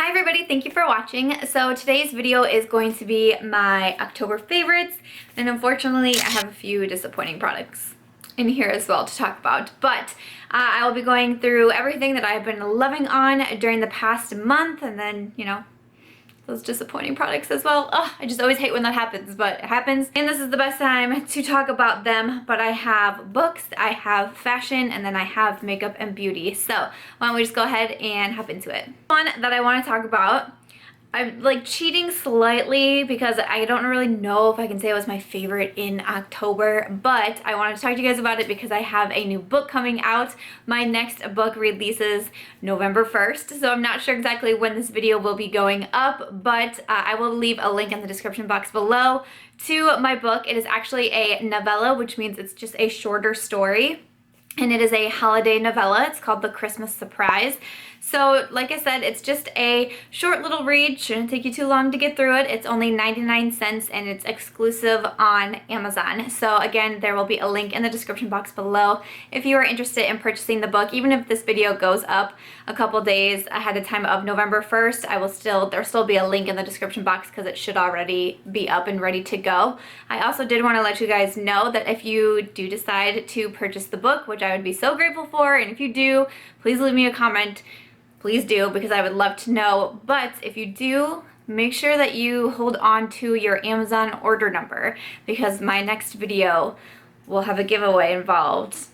Hi everybody, thank you for watching. So today's video is going to be my October favorites, and unfortunately I have a few disappointing products in here as well to talk about. But I will be going through everything that I've been loving on during the past month, and then, you know, those disappointing products as well. Ugh, I just always hate when that happens, but it happens. And this is the best time to talk about them. But I have books, I have fashion, and then I have makeup and beauty. So why don't we just go ahead and hop into it. One that I want to talk about, I'm like cheating slightly because I don't really know if I can say it was my favorite in October, but I wanted to talk to you guys about it because I have a new book coming out. My next book releases November 1st, so I'm not sure exactly when this video will be going up, but I will leave a link in the description box below to my book. It is actually a novella, which means it's just a shorter story. And it is a holiday novella. It's called The Christmas Surprise. So like I said, it's just a short little read. Shouldn't take you too long to get through it. It's only 99 cents and it's exclusive on Amazon. So again, there will be a link in the description box below if you are interested in purchasing the book. Even if this video goes up a couple days ahead of time of November 1st, there'll still be a link in the description box because it should already be up and ready to go. I also did want to let you guys know that if you do decide to purchase the book, which I would be so grateful for, and if you do, please leave me a comment. Please do, because I would love to know. But if you do, make sure that you hold on to your Amazon order number, because my next video will have a giveaway involved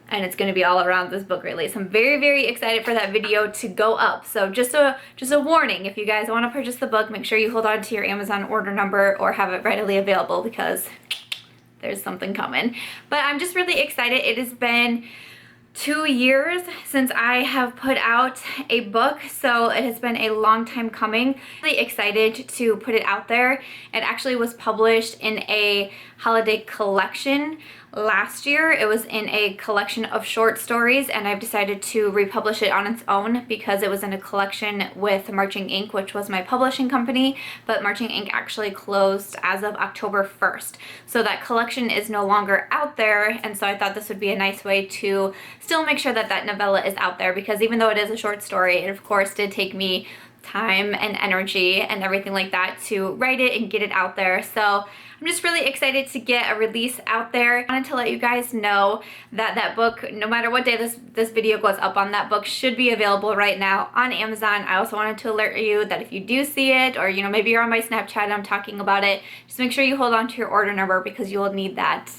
and it's going to be all around this book release. I'm very, very excited for that video to go up. So just a warning, if you guys want to purchase the book, make sure you hold on to your Amazon order number or have it readily available, because there's something coming. But I'm just really excited. It has been 2 years since I have put out a book, so it has been a long time coming. Really excited to put it out there. It actually was published in a holiday collection last year. It was in a collection of short stories, and I've decided to republish it on its own because it was in a collection with Marching Ink, which was my publishing company, but Marching Ink actually closed as of October 1st. So that collection is no longer out there, and so I thought this would be a nice way to still make sure that that novella is out there, because even though it is a short story, it of course did take me time and energy and everything like that to write it and get it out there. So I'm just really excited to get a release out there. I wanted to let you guys know that that book, no matter what day this video goes up on, that book should be available right now on Amazon. I also wanted to alert you that if you do see it, or you know, maybe you're on my Snapchat and I'm talking about it, just make sure you hold on to your order number, because you will need that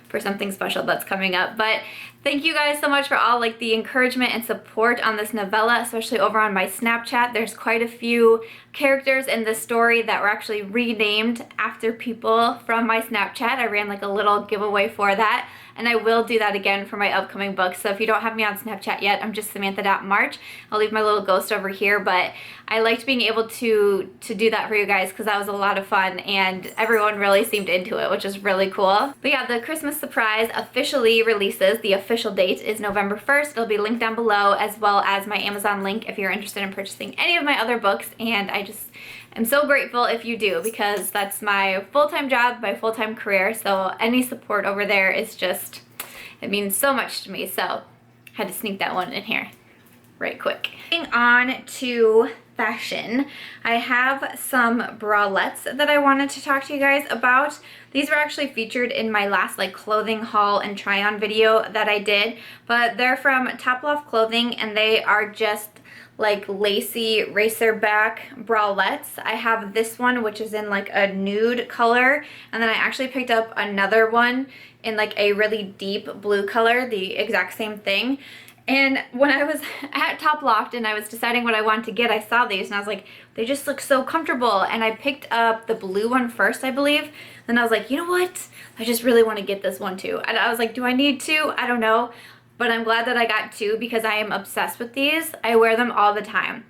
for something special that's coming up. But thank you guys so much for all like the encouragement and support on this novella, especially over on my Snapchat. There's quite a few characters in this story that were actually renamed after people from my Snapchat. I ran like a little giveaway for that, and I will do that again for my upcoming books. So if you don't have me on Snapchat yet, I'm just Samantha.March. I'll leave my little ghost over here, but I liked being able to do that for you guys because that was a lot of fun and everyone really seemed into it, which is really cool. But yeah, the Christmas Surprise officially releases. The official date is November 1st. It'll be linked down below, as well as my Amazon link if you're interested in purchasing any of my other books. And I just am so grateful if you do, because that's my full-time job, my full-time career. So any support over there is just, it means so much to me. So had to sneak that one in here right quick. Moving on to fashion, I have some bralettes that I wanted to talk to you guys about. These were actually featured in my last like clothing haul and try on video that I did, but they're from Toploft clothing and they are just like lacy racer back bralettes. I have this one, which is in like a nude color, and then I actually picked up another one in like a really deep blue color, the exact same thing. And when I was at Toploft and I was deciding what I wanted to get, I saw these and I was like, they just look so comfortable. And I picked up the blue one first, I believe. Then I was like, you know what? I just really want to get this one too. And I was like, do I need two? I don't know. But I'm glad that I got two because I am obsessed with these. I wear them all the time.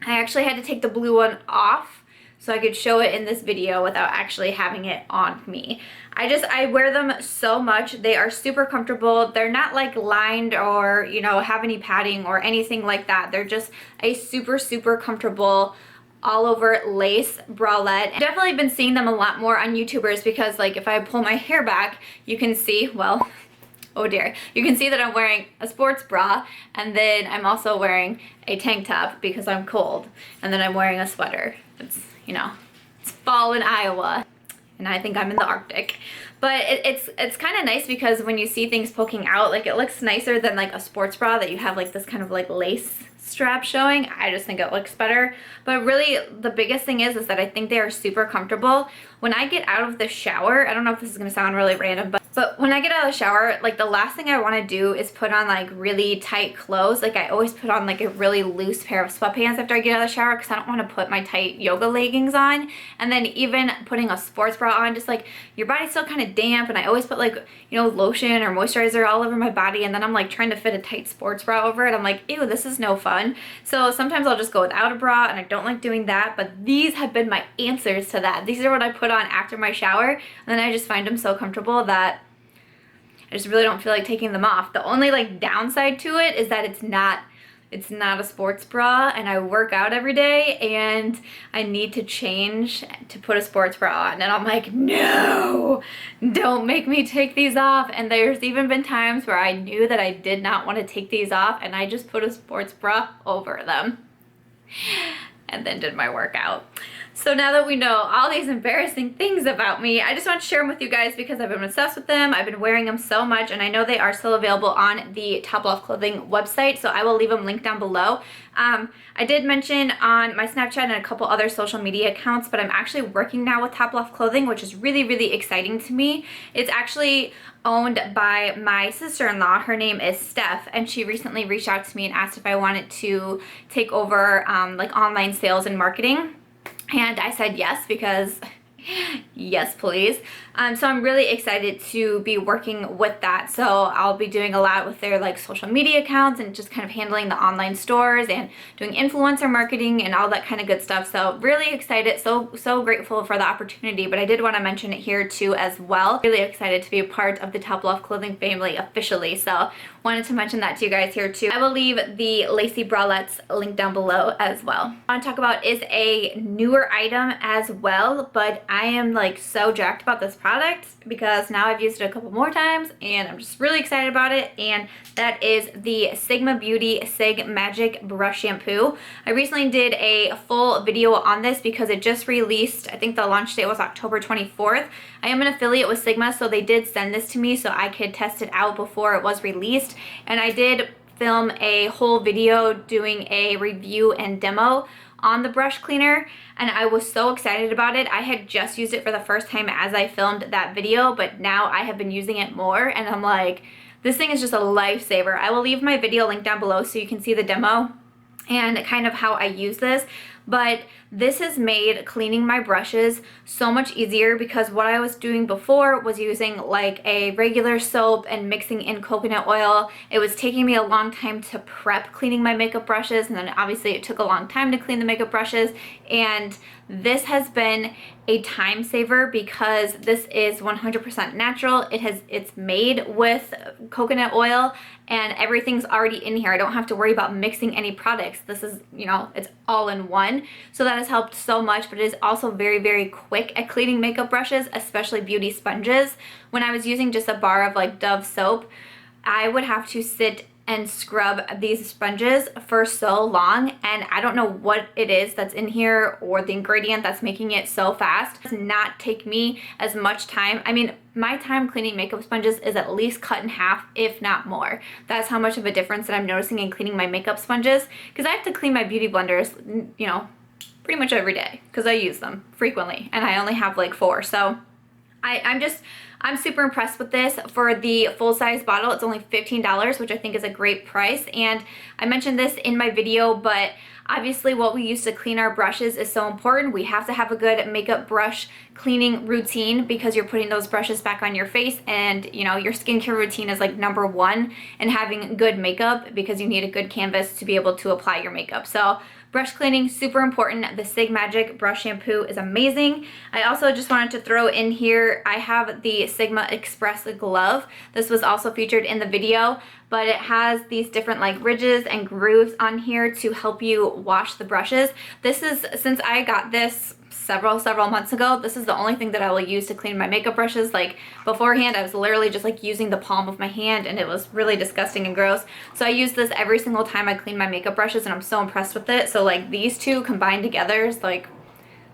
I actually had to take the blue one off so I could show it in this video without actually having it on me. I wear them so much. They are super comfortable. They're not like lined or, you know, have any padding or anything like that. They're just a super, super comfortable all over lace bralette. I've definitely been seeing them a lot more on YouTubers because like if I pull my hair back, you can see, well, oh dear. You can see that I'm wearing a sports bra, and then I'm also wearing a tank top because I'm cold. And then I'm wearing a sweater. It's, you know, it's fall in Iowa, and I think I'm in the Arctic. But it's kind of nice because when you see things poking out, like it looks nicer than like a sports bra that you have like this kind of like lace strap showing. I just think it looks better. But really the biggest thing is that I think they are super comfortable. When I get out of the shower, I don't know if this is gonna sound really random, but when I get out of the shower, like the last thing I want to do is put on like really tight clothes. Like I always put on like a really loose pair of sweatpants after I get out of the shower because I don't want to put my tight yoga leggings on. And then even putting a sports bra on, just like your body's still kind of damp, and I always put like, you know, lotion or moisturizer all over my body, and then I'm like trying to fit a tight sports bra over it. I'm like, ew, this is no fun. So sometimes I'll just go without a bra, and I don't like doing that, but these have been my answers to that. These are what I put on after my shower, and then I just find them so comfortable that I just really don't feel like taking them off. The only like downside to it is that it's not a sports bra, and I work out every day and I need to change to put a sports bra on, and I'm like, no, don't make me take these off. And there's even been times where I knew that I did not want to take these off, and I just put a sports bra over them and then did my workout. So now that we know all these embarrassing things about me, I just want to share them with you guys because I've been obsessed with them. I've been wearing them so much, and I know they are still available on the Toploft clothing website, so I will leave them linked down below. I did mention on my Snapchat and a couple other social media accounts, but I'm actually working now with Toploft clothing, which is really, really exciting to me. It's actually owned by my sister-in-law. Her name is Steph, and she recently reached out to me and asked if I wanted to take over like online sales and marketing. And I said yes, because yes, please. So I'm really excited to be working with that. So I'll be doing a lot with their like social media accounts and just kind of handling the online stores and doing influencer marketing and all that kind of good stuff. So really excited, so grateful for the opportunity. But I did want to mention it here too as well. Really excited to be a part of the Toploft clothing family officially. So wanted to mention that to you guys here too. I will leave the lacy bralettes linked down below as well. What I want to talk about is a newer item as well, but I am like so jacked about this product because now I've used it a couple more times and I'm just really excited about it, and that is the Sigma Beauty SigMagic brush shampoo. I recently did a full video on this because it just released. I think the launch date was October 24th. I am an affiliate with Sigma, so they did send this to me so I could test it out before it was released, and I did film a whole video doing a review and demo on the brush cleaner, and I was so excited about it. I had just used it for the first time as I filmed that video, but now I have been using it more, and I'm like, this thing is just a lifesaver. I will leave my video link down below so you can see the demo and kind of how I use this. But this has made cleaning my brushes so much easier because what I was doing before was using like a regular soap and mixing in coconut oil. It was taking me a long time to prep cleaning my makeup brushes, and then obviously it took a long time to clean the makeup brushes, and this has been a time saver because this is 100% natural. It's made with coconut oil and everything's already in here. I don't have to worry about mixing any products. This is, you know, it's all in one. So that has helped so much, but it is also very, very quick at cleaning makeup brushes, especially beauty sponges. When I was using just a bar of like Dove soap, I would have to sit and scrub these sponges for so long, and I don't know what it is that's in here or the ingredient that's making it so fast. It does not take me as much time. I mean, my time cleaning makeup sponges is at least cut in half, if not more. That's how much of a difference that I'm noticing in cleaning my makeup sponges, because I have to clean my beauty blenders, you know, pretty much every day because I use them frequently, and I only have like 4. So I'm super impressed with this. For the full-size bottle, it's only $15, which I think is a great price. And I mentioned this in my video, but obviously what we use to clean our brushes is so important. We have to have a good makeup brush cleaning routine because you're putting those brushes back on your face, and you know, your skincare routine is like #1 in having good makeup because you need a good canvas to be able to apply your makeup. So brush cleaning, super important. The SigMagic brush shampoo is amazing. I also just wanted to throw in here, I have the Sigma Express glove. This was also featured in the video, but it has these different like ridges and grooves on here to help you wash the brushes. This is, since I got this several months ago. This is the only thing that I will use to clean my makeup brushes. Like beforehand, I was literally just like using the palm of my hand and it was really disgusting and gross. So I use this every single time I clean my makeup brushes and I'm so impressed with it. So like these two combined together is like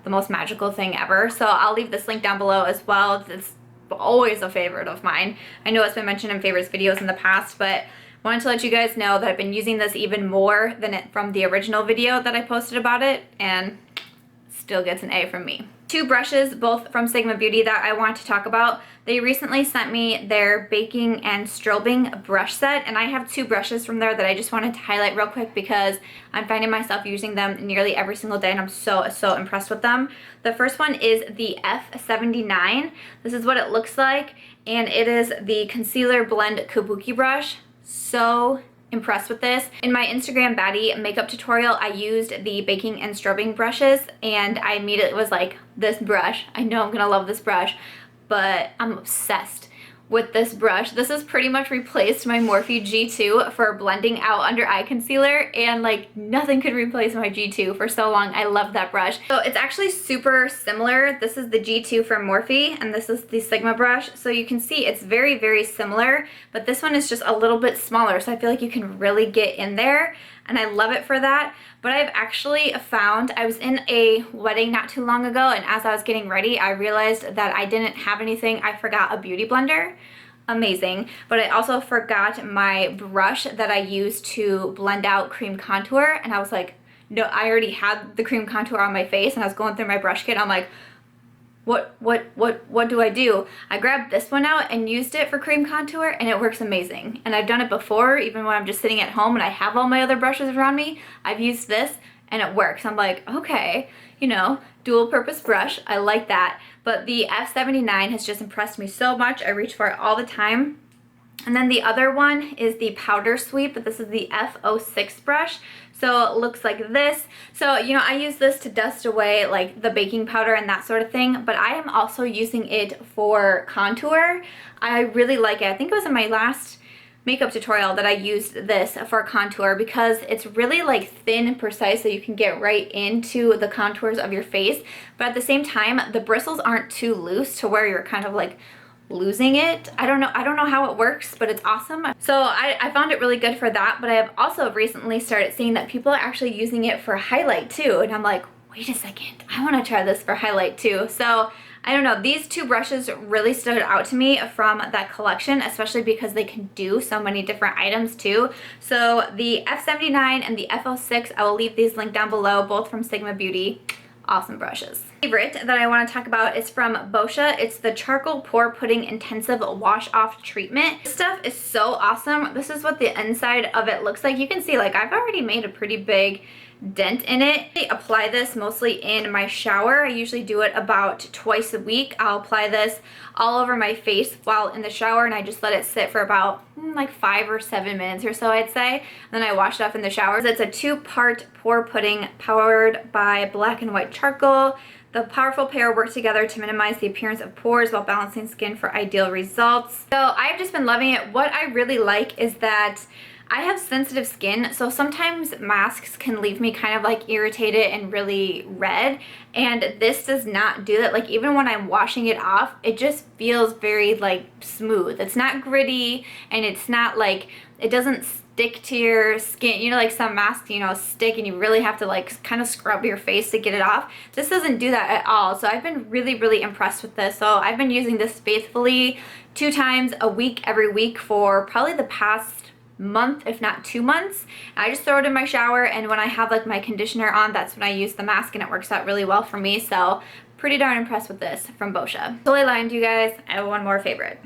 the most magical thing ever. So I'll leave this link down below as well. It's always a favorite of mine. I know it's been mentioned in favorites videos in the past, but wanted to let you guys know that I've been using this even more than it from the original video that I posted about it, and still gets an A from me. Two brushes, both from Sigma Beauty, that I want to talk about. They recently sent me their baking and strobing brush set, and I have two brushes from there that I just wanted to highlight real quick because I'm finding myself using them nearly every single day and I'm so impressed with them. The first one is the F79. This is what it looks like, and it is the Concealer Blend Kabuki brush. So impressed with this. In my Instagram baddie makeup tutorial, I used the baking and strobing brushes and I immediately was like, this brush, I know I'm gonna love this brush, but I'm obsessed with this brush. This has pretty much replaced my Morphe G2 for blending out under eye concealer, and like nothing could replace my G2 for so long. I love that brush. So it's actually super similar. This is the G2 from Morphe and this is the Sigma brush. So you can see it's very similar, but this one is just a little bit smaller. So I feel like you can really get in there and I love it for that. But I've actually found, I was in a wedding not too long ago and as I was getting ready, I realized that I didn't have anything. I forgot a beauty blender. Amazing. But I also forgot my brush that I use to blend out cream contour, and I was like, no, I already had the cream contour on my face and I was going through my brush kit. I'm like, what do I do? I grabbed this one out and used it for cream contour and it works amazing. And I've done it before, even when I'm just sitting at home and I have all my other brushes around me. I've used this and it works. I'm like, okay, you know, dual purpose brush. I like that. But the F79 has just impressed me so much. I reach for it all the time. And then the other one is the powder sweep, but this is the F06 brush. So it looks like this. So, you know, I use this to dust away like the baking powder and that sort of thing, but I am also using it for contour. I really like it. I think it was in my last makeup tutorial that I used this for contour because it's really like thin and precise so you can get right into the contours of your face, but at the same time the bristles aren't too loose to where you're kind of like losing it. I don't know how it works, but it's awesome. So I found it really good for that, but I have also recently started seeing that people are actually using it for highlight too, and I'm like, wait a second, I want to try this for highlight too. So I don't know, these two brushes really stood out to me from that collection, especially because they can do so many different items too. So the F79 and the F06, I will leave these linked down below, both from Sigma Beauty. Awesome brushes. Favorite that I want to talk about is from Boscia. It's the Charcoal Pore Pudding Intensive Wash Off Treatment. This stuff is so awesome. This is what the inside of it looks like. You can see like I've already made a pretty big dent in it. I apply this mostly in my shower. I usually do it about twice a week. I'll apply this all over my face while in the shower and I just let it sit for about like 5 or 7 minutes or so, I'd say. And then I wash it off in the shower. It's a 2-part pore pudding powered by black and white charcoal. The powerful pair work together to minimize the appearance of pores while balancing skin for ideal results. So I've just been loving it. What I really like is that I have sensitive skin, so sometimes masks can leave me kind of like irritated and really red, and this does not do that. Like even when I'm washing it off, it just feels very like smooth. It's not gritty and it's not like, it doesn't stick to your skin. You know, like some masks, you know, stick and you really have to like kind of scrub your face to get it off. This doesn't do that at all. So I've been really impressed with this. So I've been using this faithfully 2 times a week, every week for probably the past month, if not 2 months. I just throw it in my shower, and when I have like my conditioner on, that's when I use the mask, and it works out really well for me. So pretty darn impressed with this from Boscia. Totally lying to you guys, I have one more favorite.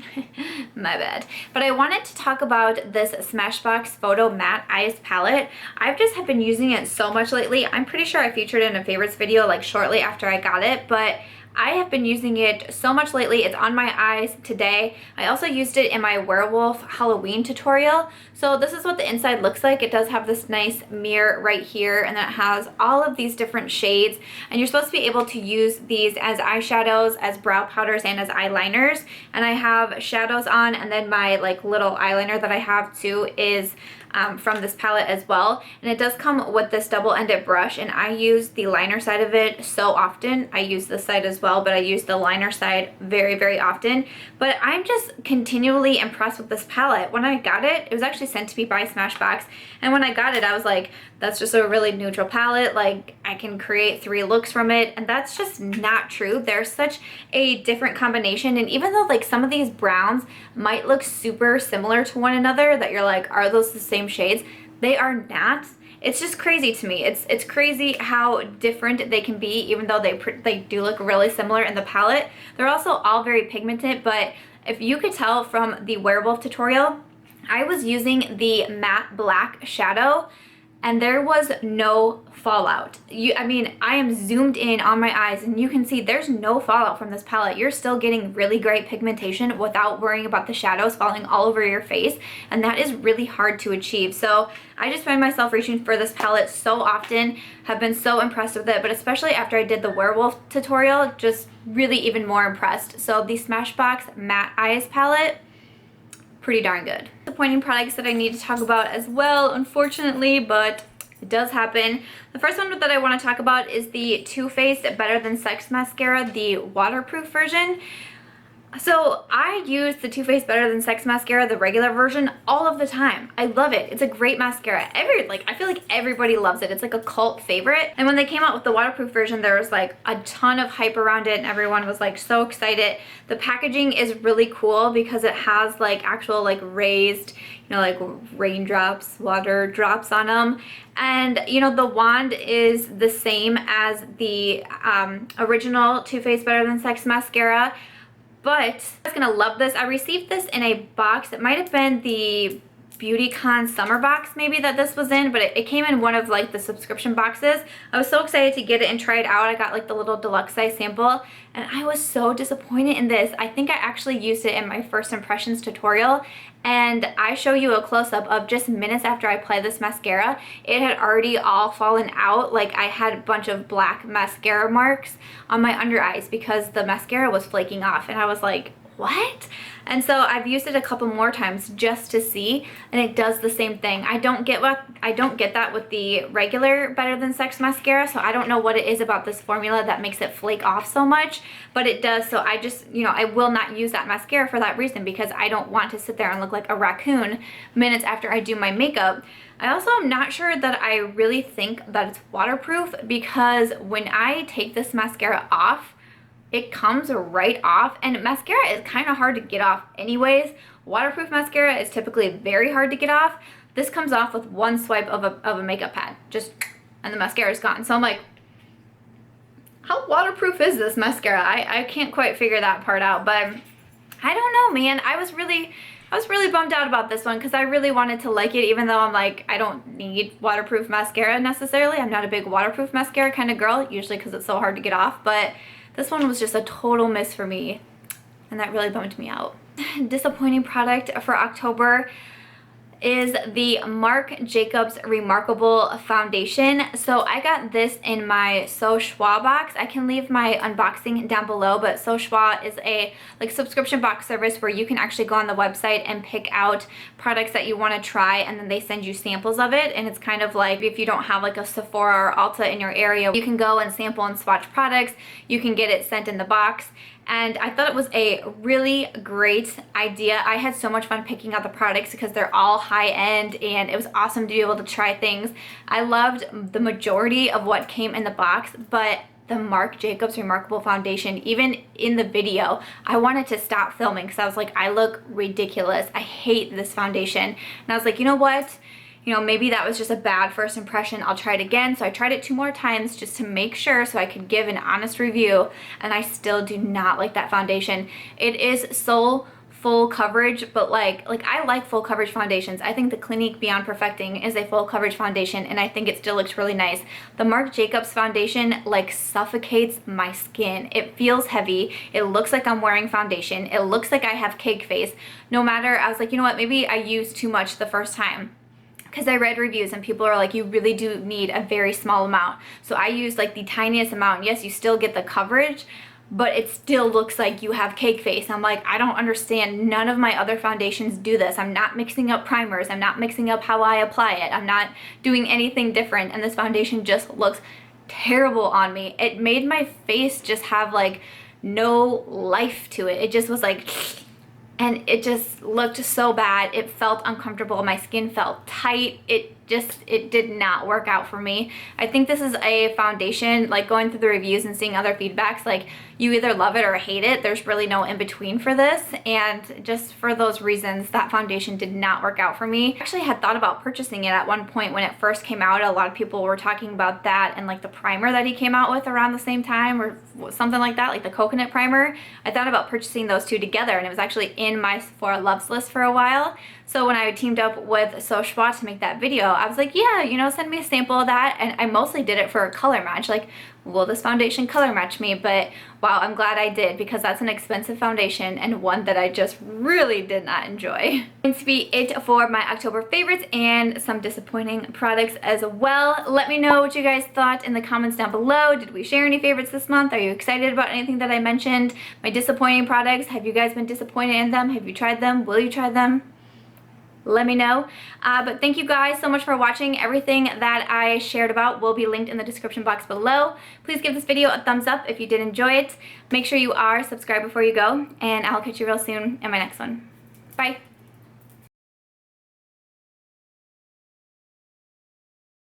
My bad. But I wanted to talk about this Smashbox Photo Matte Eyes Palette. I've just have been using it so much lately. I'm pretty sure I featured it in a favorites video like shortly after I got it, but I have been using it so much lately. It's on my eyes today. I also used it in my Werewolf Halloween tutorial. So this is what the inside looks like. It does have this nice mirror right here, and then it has all of these different shades, and you're supposed to be able to use these as eyeshadows, as brow powders, and as eyeliners. And I have shadows on, and then my like little eyeliner that I have too is from this palette as well, and it does come with this double-ended brush, and I use the liner side of it so often. I use this side as well, but I use the liner side very often. But I'm just continually impressed with this palette. When I got it, it was actually sent to me by Smashbox, and when I got it I was like, that's just a really neutral palette, like I can create 3 looks from it, and that's just not true. There's such a different combination, and even though like some of these browns might look super similar to one another, that you're like, are those the same shades? They are not. It's just crazy to me. It's crazy how different they can be, even though they do look really similar in the palette. They're also all very pigmented, but if you could tell from the Werewolf tutorial, I was using the matte black shadow, and there was no fallout. I mean, I am zoomed in on my eyes, and you can see there's no fallout from this palette. You're still getting really great pigmentation without worrying about the shadows falling all over your face, and that is really hard to achieve. So I just find myself reaching for this palette so often, have been so impressed with it, but especially after I did the Werewolf tutorial, just really even more impressed. So the Smashbox Matte Eyes palette, pretty darn good. Disappointing products that I need to talk about as well, unfortunately, but it does happen. The first one that I want to talk about is the Too Faced Better Than Sex Mascara, the waterproof version. So I use the Too Faced Better Than Sex Mascara, the regular version, all of the time. I love it. It's a great mascara. I feel like everybody loves it. It's like a cult favorite. And when they came out with the waterproof version, there was like a ton of hype around it, and everyone was like so excited. The packaging is really cool because it has like actual like raised, you know, like raindrops, water drops on them. And you know, the wand is the same as the original Too Faced Better Than Sex Mascara. But I was gonna love this. I received this in a box. It might have been the BeautyCon summer box maybe that this was in, but it came in one of like the subscription boxes. I was so excited to get it and try it out. I got like the little deluxe size sample, and I was so disappointed in this. I think I actually used it in my first impressions tutorial, and I show you a close-up of just minutes after I applied this mascara. It had already all fallen out. Like I had a bunch of black mascara marks on my under eyes because the mascara was flaking off, and I was like, what? And so I've used it a couple more times just to see, and it does the same thing. I don't get that with the regular Better Than Sex mascara, so I don't know what it is about this formula that makes it flake off so much, but it does. So I just, you know, I will not use that mascara for that reason, because I don't want to sit there and look like a raccoon minutes after I do my makeup. I also am not sure that I really think that it's waterproof, because when I take this mascara off, it comes right off, and mascara is kind of hard to get off anyways. Waterproof mascara is typically very hard to get off. This comes off with one swipe of a makeup pad, just, and the mascara is gone. So I'm like, how waterproof is this mascara? I can't quite figure that part out, but I don't know, man. I was really bummed out about this one because I really wanted to like it, even though I'm like, I don't need waterproof mascara necessarily. I'm not a big waterproof mascara kind of girl, usually because it's so hard to get off, but this one was just a total miss for me, and that really bummed me out. Disappointing product for October is the Marc Jacobs Remarkable foundation. So I got this in my Choix box. I can leave my unboxing down below, but Choix is a like subscription box service where you can actually go on the website and pick out products that you want to try, and then they send you samples of it. And it's kind of like if you don't have like a Sephora or Ulta in your area, you can go and sample and swatch products. You can get it sent in the box. And I thought it was a really great idea. I had so much fun picking out the products because they're all high-end, and it was awesome to be able to try things. I loved the majority of what came in the box, but the Marc Jacobs Remarkable foundation, even in the video, I wanted to stop filming because I was like, I look ridiculous. I hate this foundation. And I was like, you know what? You know, maybe that was just a bad first impression. I'll try it again. So I tried it 2 more times just to make sure so I could give an honest review, and I still do not like that foundation. It is so full coverage, but like I like full coverage foundations. I think the Clinique Beyond Perfecting is a full coverage foundation, and I think it still looks really nice. The Marc Jacobs foundation like suffocates my skin. It feels heavy. It looks like I'm wearing foundation. It looks like I have cake face. No matter, I was like, you know what, maybe I used too much the first time, because I read reviews and people are like, you really do need a very small amount. So I used like the tiniest amount. Yes, you still get the coverage, but it still looks like you have cake face. I'm like, I don't understand. None of my other foundations do this. I'm not mixing up primers. I'm not mixing up how I apply it. I'm not doing anything different. And this foundation just looks terrible on me. It made my face just have like no life to it. It just was like, and it just looked so bad. It felt uncomfortable. My skin felt tight. It did not work out for me. I think this is a foundation, like going through the reviews and seeing other feedbacks, like you either love it or hate it. There's really no in between for this, and just for those reasons, that foundation did not work out for me. I actually had thought about purchasing it at one point when it first came out. A lot of people were talking about that and like the primer that he came out with around the same time or something like that, like the coconut primer. I thought about purchasing those two together, and it was actually in my Sephora Loves list for a while. So when I teamed up with Choix to make that video, I was like, yeah, you know, send me a sample of that. And I mostly did it for a color match. Like, will this foundation color match me? But wow, I'm glad I did, because that's an expensive foundation and one that I just really did not enjoy. Going to be it for my October favorites and some disappointing products as well. Let me know what you guys thought in the comments down below. Did we share any favorites this month? Are you excited about anything that I mentioned? My disappointing products, have you guys been disappointed in them? Have you tried them? Will you try them? Let me know. But thank you guys so much for watching. Everything that I shared about will be linked in the description box below. Please give this video a thumbs up if you did enjoy it. Make sure you are subscribed before you go, and I'll catch you real soon in my next one. Bye.